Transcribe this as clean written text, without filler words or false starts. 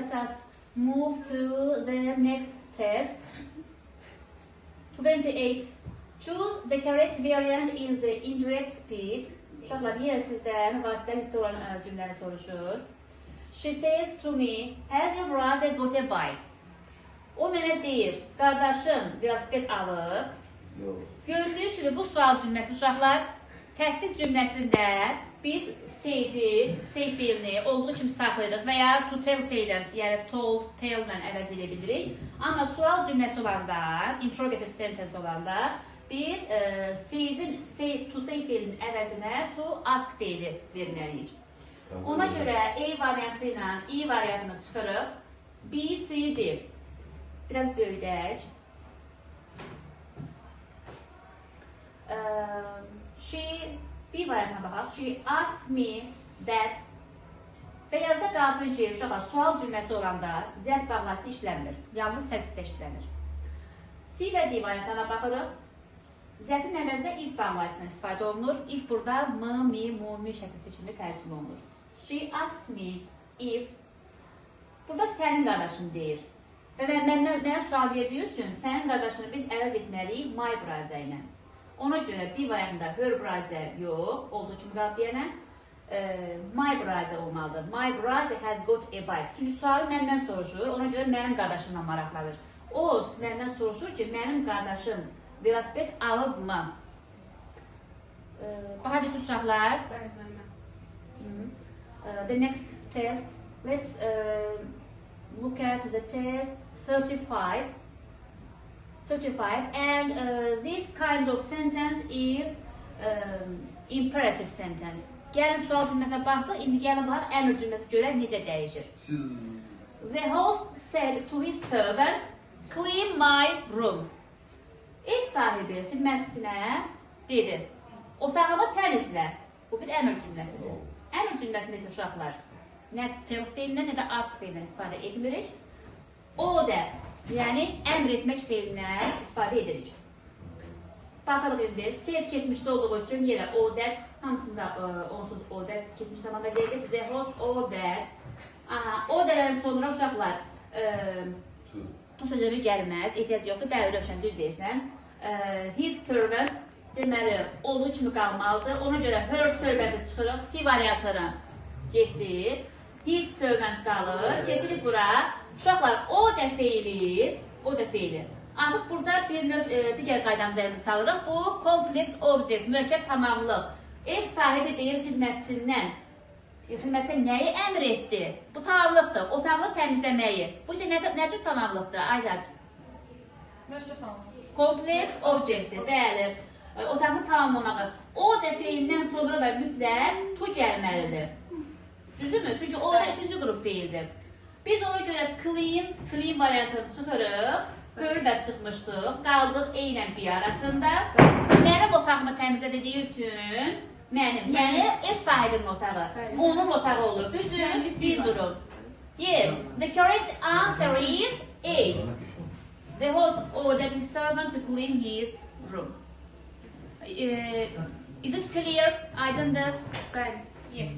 let us move to the next test. 28. Choose the correct variant in the indirect speech. Uşaqlar, yenə sizdən vasitəlikdə olan cümləni soruşur. She says to me, has your brother got a bike? O mənə deyir, qardaşın velosiped alıb. Gördüyü kimi bu sual cümləsi uşaqlar, təsdiq cümləsində biz say feilini olduğu kimi saxlayırıq və ya to tell feilini, yəni told, tell-lə əvəz edə bilirik. Amma sual cümləsi olanda, interrogative sentence olanda biz to say feilinin əvəzinə to ask feili verməliyik. Ona görə A variantı ilə I variantını çıxırıq. B, C, D. Biraz böyüdək. B variantına baxaq. She asked me that və yazda qalsın ki, uşaqlar, sual cümləsi olanda zərf bağlası işlənmir. Yalnız təsdiqdə işlənir. C və D variantlarına baxırıq. Zərfin əvəzində if bağlayısından istifadə olunur. If burada m, mi, mu, mi şəkli seçimli tərcümə olunur. She asks me if burada sənin qardaşın deyir. Və mənə sual verdiyi üçün sənin qardaşını biz əvəz etməliyik my brother ilə. Ona görə B variantında her brother yox, olduğu kimi qalıb deyənə my brother olmalıdır. My brother has got a bike. Çünki sualı məndən soruşur, ona görə mənim qardaşımla maraqlanır. O məndən soruşur ki, mənim qardaşım velosiped alıbmı? Baxa düşün uşaqlar. The next test. Let's look at the test 35. And this kind of sentence is imperative sentence. Gəlin sual cümləsinə baxdıq, indi gəlin baxaq əmr cümləsi görək necə dəyişir. The host said to his servant, clean my room. Ev sahibi xidmətçisinə dedi, otağımı təmizlə. Bu bir əmr cümləsidir. Əmr cümləsində isə uşaqlar nə tell feilindən, nə də ask feilindən istifadə etmirik. Order, yəni əmr etmək feilindən istifadə edirik. Baxalım indi, said keçmişdə olduğu üçün yenə order, hamısında onsuz order keçmiş zamanda dedik. The host ordered. Orderdən sonra uşaqlar bu sözləri gəlməz, ehtiyac yoxdur, bəli, Rövşən, düz deyirsən. His servant deməli, olduğu kimi qalmalıdır. Ona görə her servant-ı çıxırıq, C variantına getdi. His servant qalır, keçirik bura. Uşaqlar, o da feili. Artıq burada bir növ digər qaydamız əlini salırıq. Bu, kompleks object, mürəkkəb tamamlıq. Ev sahibi deyir xidmətçisindən. Xidmətçisi nəyi əmr etdi? Bu tamamlıqdır, otağını təmizləməyi. Bu isə nə cür tamamlıqdır? Aydac. Kompleks objectdir, bəli. Otağını tamamlamağı. O da feilindən sonra və mütləq to gəlməlidir. Düzdürmü? Çünki o da 3-cü qrup feildir. Biz ona görə clean variantını çıxırıq. Hörlə çıxmışdıq. Qaldıq E ilə B arasında. Mənim otağımı təmizlə dediyi üçün mənim, yəni ev sahibinin otağı. Onun otağı olur. Düzdür? Biz durur. Yes, the correct answer is A. The host ordered his servant to clean his room. Is it clear? Aydındır? Bəli. Yes.